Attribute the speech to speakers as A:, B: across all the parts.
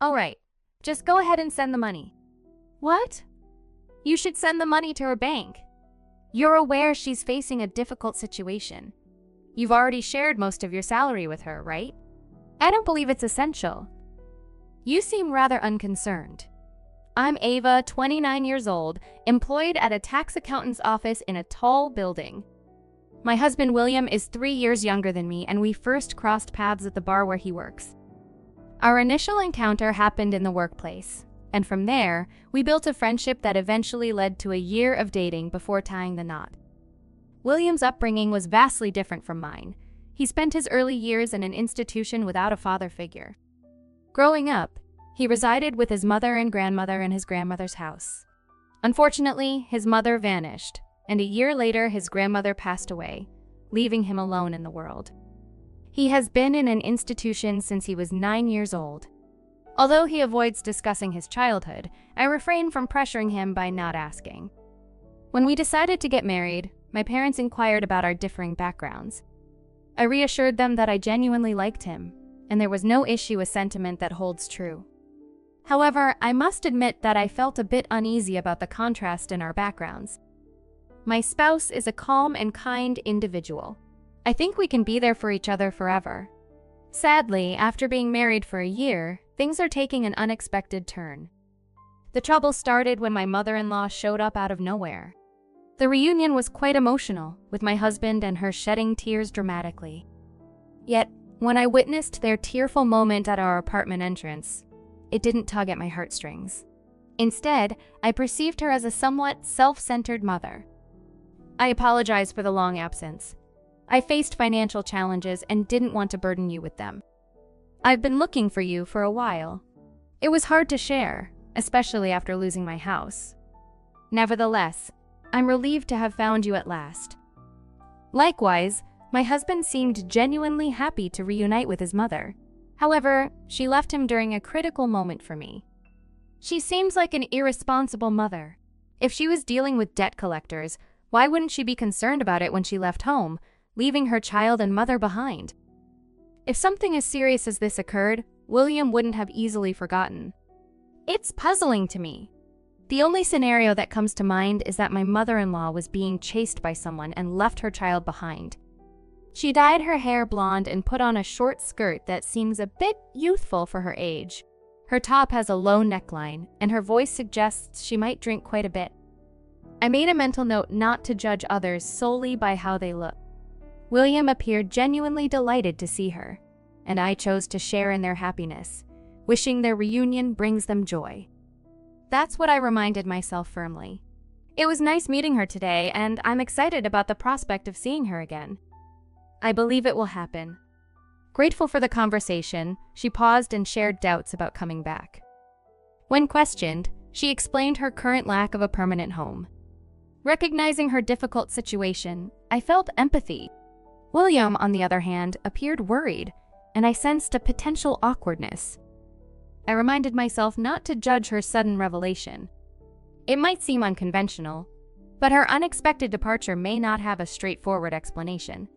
A: All right, just go ahead and send the money. What? You should send the money to her bank. You're aware she's facing a difficult situation. You've already shared most of your salary with her, right? I don't believe it's essential. You seem rather unconcerned. I'm Ava, 29 years old, employed at a tax accountant's office in a tall building. My husband William is 3 years younger than me, and we first crossed paths at the bar where he works. Our initial encounter happened in the workplace, and from there, we built a friendship that eventually led to a year of dating before tying the knot. William's upbringing was vastly different from mine. He spent his early years in an institution without a father figure. Growing up, he resided with his mother and grandmother in his grandmother's house. Unfortunately, his mother vanished, and a year later his grandmother passed away, leaving him alone in the world. He has been in an institution since he was 9 years old. Although he avoids discussing his childhood, I refrain from pressuring him by not asking. When we decided to get married, my parents inquired about our differing backgrounds. I reassured them that I genuinely liked him, and there was no issue with sentiment that holds true. However, I must admit that I felt a bit uneasy about the contrast in our backgrounds. My spouse is a calm and kind individual. I think we can be there for each other forever. Sadly, after being married for a year, things are taking an unexpected turn. The trouble started when my mother-in-law showed up out of nowhere. The reunion was quite emotional, with my husband and her shedding tears dramatically. Yet, when I witnessed their tearful moment at our apartment entrance, it didn't tug at my heartstrings. Instead, I perceived her as a somewhat self-centered mother. I apologize for the long absence. I faced financial challenges and didn't want to burden you with them. I've been looking for you for a while. It was hard to share, especially after losing my house. Nevertheless, I'm relieved to have found you at last. Likewise, my husband seemed genuinely happy to reunite with his mother. However, she left him during a critical moment for me. She seems like an irresponsible mother. If she was dealing with debt collectors, why wouldn't she be concerned about it when she left home, leaving her child and mother behind? If something as serious as this occurred, William wouldn't have easily forgotten. It's puzzling to me. The only scenario that comes to mind is that my mother-in-law was being chased by someone and left her child behind. She dyed her hair blonde and put on a short skirt that seems a bit youthful for her age. Her top has a low neckline, and her voice suggests she might drink quite a bit. I made a mental note not to judge others solely by how they look. William appeared genuinely delighted to see her, and I chose to share in their happiness, wishing their reunion brings them joy. That's what I reminded myself firmly. It was nice meeting her today, and I'm excited about the prospect of seeing her again. I believe it will happen. Grateful for the conversation, she paused and shared doubts about coming back. When questioned, she explained her current lack of a permanent home. Recognizing her difficult situation, I felt empathy. William, on the other hand, appeared worried, and I sensed a potential awkwardness. I reminded myself not to judge her sudden revelation. It might seem unconventional, but her unexpected departure may not have a straightforward explanation.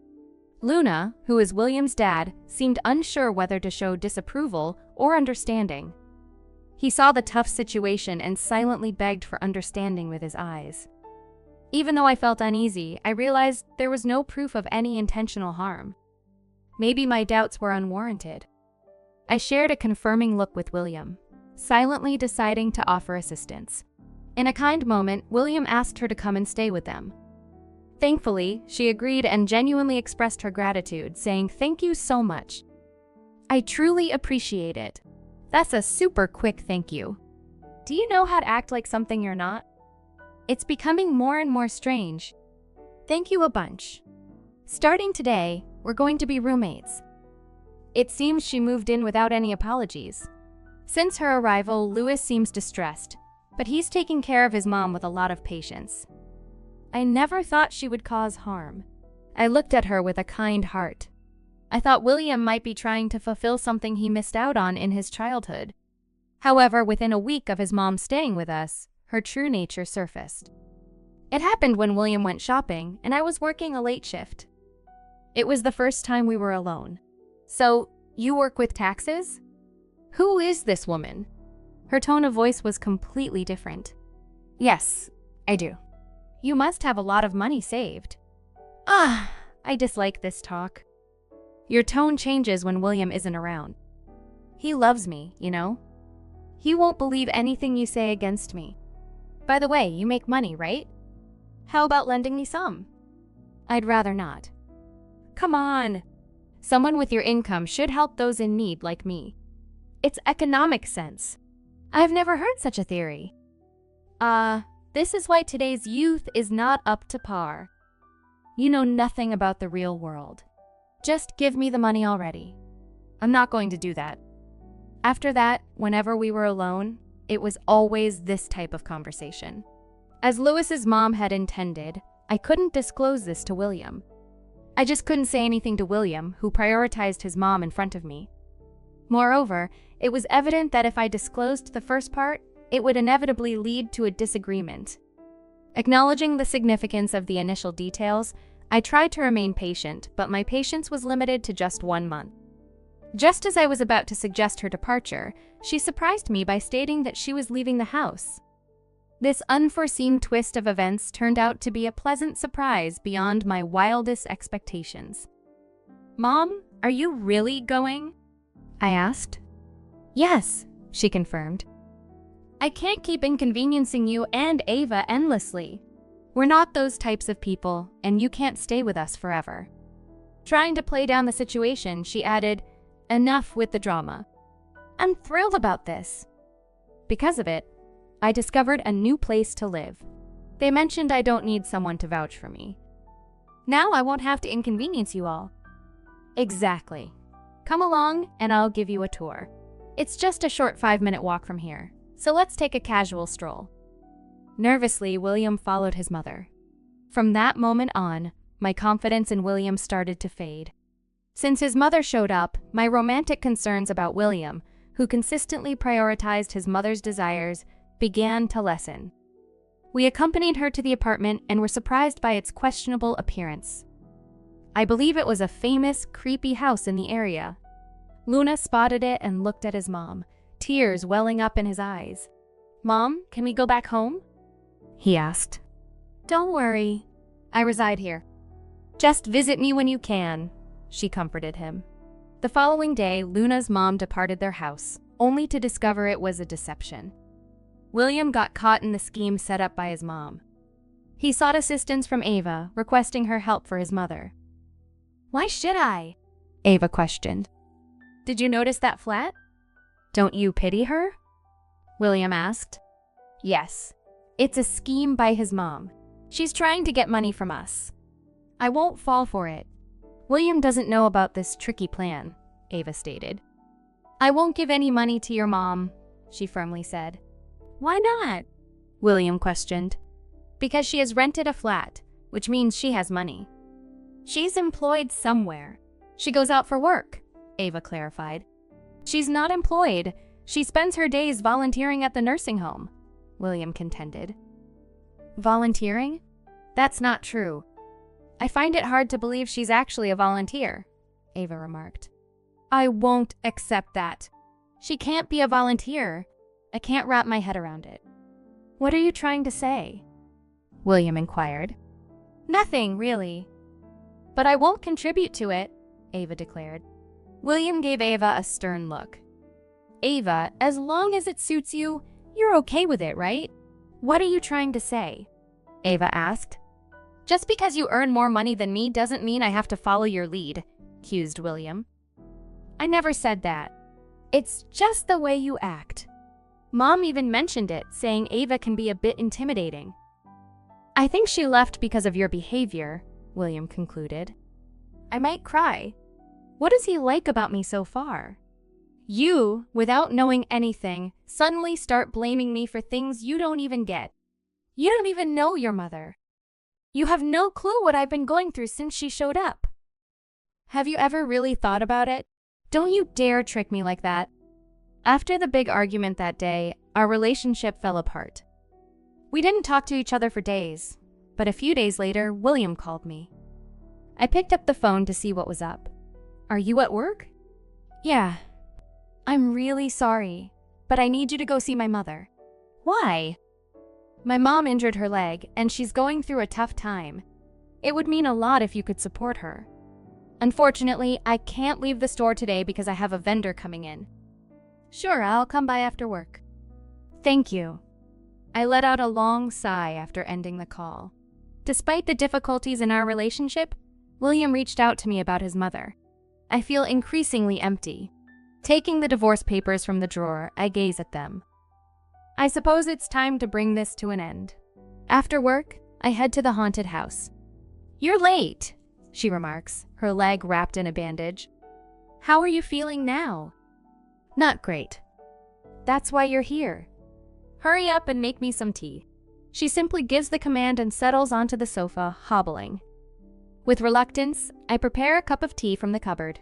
A: Luna, who is William's dad, seemed unsure whether to show disapproval or understanding. He saw the tough situation and silently begged for understanding with his eyes. Even though I felt uneasy, I realized there was no proof of any intentional harm. Maybe my doubts were unwarranted. I shared a confirming look with William, silently deciding to offer assistance. In a kind moment, William asked her to come and stay with them. Thankfully, she agreed and genuinely expressed her gratitude, saying, "Thank you so much. I truly appreciate it." That's a super quick thank you. Do you know how to act like something you're not? It's becoming more and more strange. Thank you a bunch. Starting today, we're going to be roommates. It seems she moved in without any apologies. Since her arrival, Louis seems distressed, but he's taking care of his mom with a lot of patience. I never thought she would cause harm. I looked at her with a kind heart. I thought William might be trying to fulfill something he missed out on in his childhood. However, within a week of his mom staying with us, her true nature surfaced. It happened when William went shopping and I was working a late shift. It was the first time we were alone. "So, you work with taxes?" Who is this woman? Her tone of voice was completely different. Yes, I do. You must have a lot of money saved. I dislike this talk. Your tone changes when William isn't around. He loves me, you know? He won't believe anything you say against me. By the way, you make money, right? How about lending me some? I'd rather not. Come on. Someone with your income should help those in need like me. It's economic sense. I've never heard such a theory. This is why today's youth is not up to par. You know nothing about the real world. Just give me the money already. I'm not going to do that. After that, whenever we were alone, it was always this type of conversation. As Louis's mom had intended, I couldn't disclose this to William. I just couldn't say anything to William, who prioritized his mom in front of me. Moreover, it was evident that if I disclosed the first part, it would inevitably lead to a disagreement. Acknowledging the significance of the initial details, I tried to remain patient, but my patience was limited to just 1 month. Just as I was about to suggest her departure, she surprised me by stating that she was leaving the house. This unforeseen twist of events turned out to be a pleasant surprise beyond my wildest expectations. Mom, are you really going? I asked. Yes, she confirmed. I can't keep inconveniencing you and Ava endlessly. We're not those types of people, and you can't stay with us forever. Trying to play down the situation, she added, enough with the drama. I'm thrilled about this. Because of it, I discovered a new place to live. They mentioned I don't need someone to vouch for me. Now I won't have to inconvenience you all. Exactly. Come along and I'll give you a tour. It's just a short 5-minute walk from here, so let's take a casual stroll. Nervously, William followed his mother. From that moment on, my confidence in William started to fade. Since his mother showed up, my romantic concerns about William, who consistently prioritized his mother's desires, began to lessen. We accompanied her to the apartment and were surprised by its questionable appearance. I believe it was a famous, creepy house in the area. Luna spotted it and looked at his mom, tears welling up in his eyes. Mom, can we go back home? He asked. Don't worry, I reside here. Just visit me when you can, she comforted him. The following day, Luna's mom departed their house, only to discover it was a deception. William got caught in the scheme set up by his mom. He sought assistance from Ava, requesting her help for his mother. Why should I? Ava questioned. Did you notice that flat? Don't you pity her? William asked. Yes, it's a scheme by his mom. She's trying to get money from us. I won't fall for it. William doesn't know about this tricky plan, Ava stated. I won't give any money to your mom, she firmly said. Why not? William questioned. Because she has rented a flat, which means she has money. She's employed somewhere. She goes out for work, Ava clarified. She's not employed. She spends her days volunteering at the nursing home, William contended. Volunteering? That's not true. I find it hard to believe she's actually a volunteer, Ava remarked. I won't accept that. She can't be a volunteer. I can't wrap my head around it. What are you trying to say? William inquired. Nothing, really. But I won't contribute to it, Ava declared. William gave Ava a stern look. Ava, as long as it suits you, you're okay with it, right? What are you trying to say? Ava asked. Just because you earn more money than me doesn't mean I have to follow your lead, accused William. I never said that. It's just the way you act. Mom even mentioned it, saying Ava can be a bit intimidating. I think she left because of your behavior, William concluded. I might cry. What does he like about me so far? You, without knowing anything, suddenly start blaming me for things you don't even get. You don't even know your mother. You have no clue what I've been going through since she showed up. Have you ever really thought about it? Don't you dare trick me like that. After the big argument that day, our relationship fell apart. We didn't talk to each other for days, but a few days later, William called me. I picked up the phone to see what was up. Are you at work? Yeah. I'm really sorry, but I need you to go see my mother. Why? My mom injured her leg, and she's going through a tough time. It would mean a lot if you could support her. Unfortunately, I can't leave the store today because I have a vendor coming in. Sure, I'll come by after work. Thank you. I let out a long sigh after ending the call. Despite the difficulties in our relationship, William reached out to me about his mother. I feel increasingly empty. Taking the divorce papers from the drawer, I gaze at them. I suppose it's time to bring this to an end. After work, I head to the haunted house. You're late, she remarks, her leg wrapped in a bandage. How are you feeling now? Not great. That's why you're here. Hurry up and make me some tea. She simply gives the command and settles onto the sofa, hobbling. With reluctance, I prepare a cup of tea from the cupboard.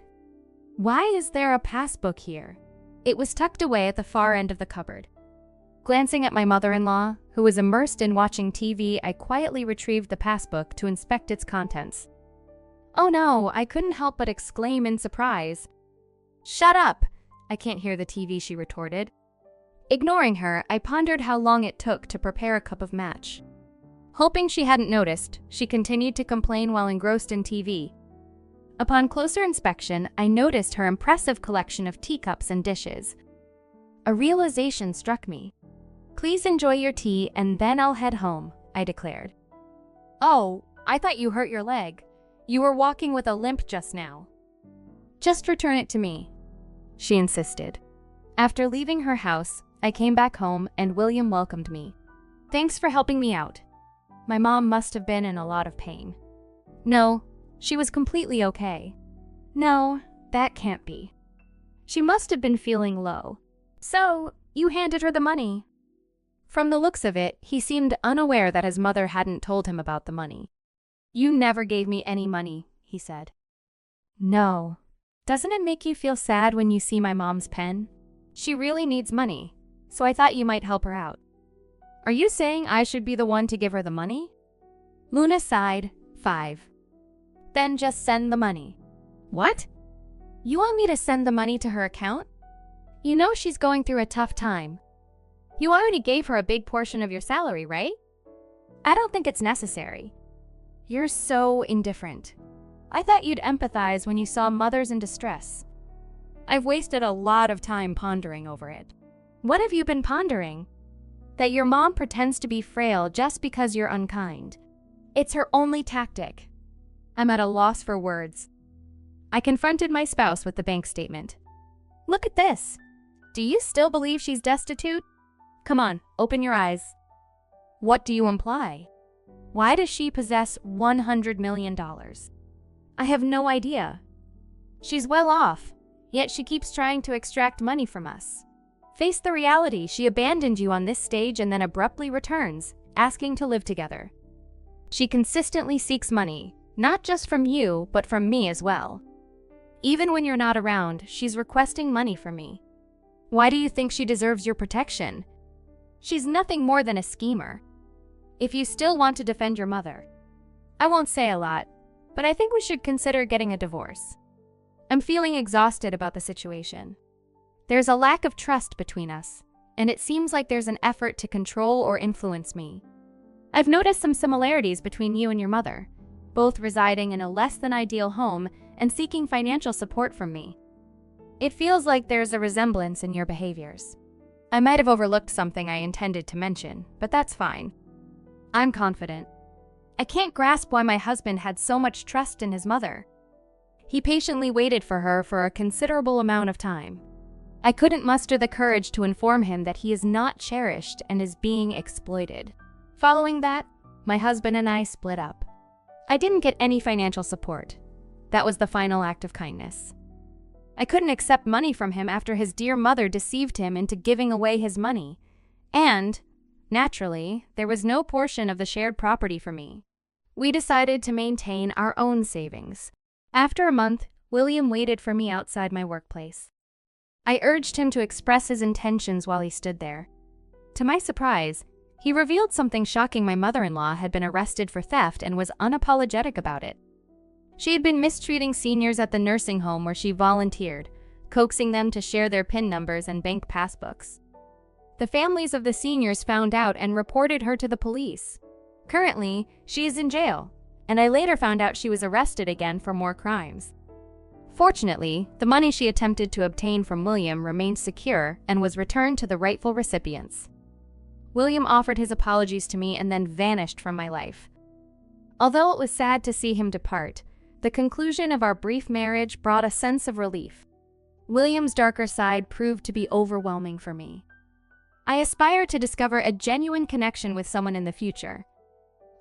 A: Why is there a passbook here? It was tucked away at the far end of the cupboard. Glancing at my mother-in-law, who was immersed in watching TV, I quietly retrieved the passbook to inspect its contents. Oh no, I couldn't help but exclaim in surprise. Shut up! I can't hear the TV, she retorted. Ignoring her, I pondered how long it took to prepare a cup of match. Hoping she hadn't noticed, she continued to complain while engrossed in TV. Upon closer inspection, I noticed her impressive collection of teacups and dishes. A realization struck me. Please enjoy your tea and then I'll head home, I declared. Oh, I thought you hurt your leg. You were walking with a limp just now. Just return it to me, she insisted. After leaving her house, I came back home and William welcomed me. Thanks for helping me out. My mom must have been in a lot of pain. No, she was completely okay. No, that can't be. She must have been feeling low. So, you handed her the money. From the looks of it, he seemed unaware that his mother hadn't told him about the money. You never gave me any money, he said. No. Doesn't it make you feel sad when you see my mom's pen? She really needs money, so I thought you might help her out. Are you saying I should be the one to give her the money? Luna sighed. 5. Then just send the money. What? You want me to send the money to her account? You know she's going through a tough time. You already gave her a big portion of your salary, right? I don't think it's necessary. You're so indifferent. I thought you'd empathize when you saw mothers in distress. I've wasted a lot of time pondering over it. What have you been pondering? That your mom pretends to be frail just because you're unkind. It's her only tactic. I'm at a loss for words. I confronted my spouse with the bank statement. Look at this. Do you still believe she's destitute? Come on, open your eyes. What do you imply? Why does she possess $100 million? I have no idea. She's well off, yet she keeps trying to extract money from us. Face the reality, she abandoned you on this stage and then abruptly returns, asking to live together. She consistently seeks money, not just from you, but from me as well. Even when you're not around, she's requesting money from me. Why do you think she deserves your protection? She's nothing more than a schemer. If you still want to defend your mother, I won't say a lot, but I think we should consider getting a divorce. I'm feeling exhausted about the situation. There's a lack of trust between us, and it seems like there's an effort to control or influence me. I've noticed some similarities between you and your mother, both residing in a less than ideal home and seeking financial support from me. It feels like there's a resemblance in your behaviors. I might have overlooked something I intended to mention, but that's fine. I'm confident. I can't grasp why my husband had so much trust in his mother. He patiently waited for her for a considerable amount of time. I couldn't muster the courage to inform him that he is not cherished and is being exploited. Following that, my husband and I split up. I didn't get any financial support. That was the final act of kindness. I couldn't accept money from him after his dear mother deceived him into giving away his money. And, naturally, there was no portion of the shared property for me. We decided to maintain our own savings. After a month, William waited for me outside my workplace. I urged him to express his intentions while he stood there. To my surprise, he revealed something shocking: my mother-in-law had been arrested for theft and was unapologetic about it. She had been mistreating seniors at the nursing home where she volunteered, coaxing them to share their PIN numbers and bank passbooks. The families of the seniors found out and reported her to the police. Currently, she is in jail, and I later found out she was arrested again for more crimes. Fortunately, the money she attempted to obtain from William remained secure and was returned to the rightful recipients. William offered his apologies to me and then vanished from my life. Although it was sad to see him depart, the conclusion of our brief marriage brought a sense of relief. William's darker side proved to be overwhelming for me. I aspire to discover a genuine connection with someone in the future.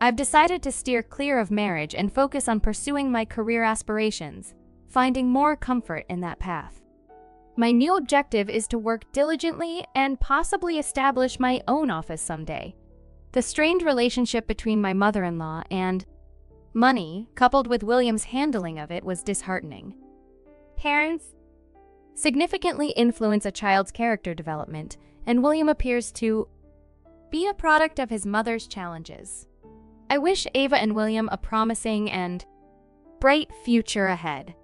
A: I've decided to steer clear of marriage and focus on pursuing my career aspirations, finding more comfort in that path. My new objective is to work diligently and possibly establish my own office someday. The strained relationship between my mother-in-law and money, coupled with William's handling of it, was disheartening. Parents significantly influence a child's character development, and William appears to be a product of his mother's challenges. I wish Ava and William a promising and bright future ahead.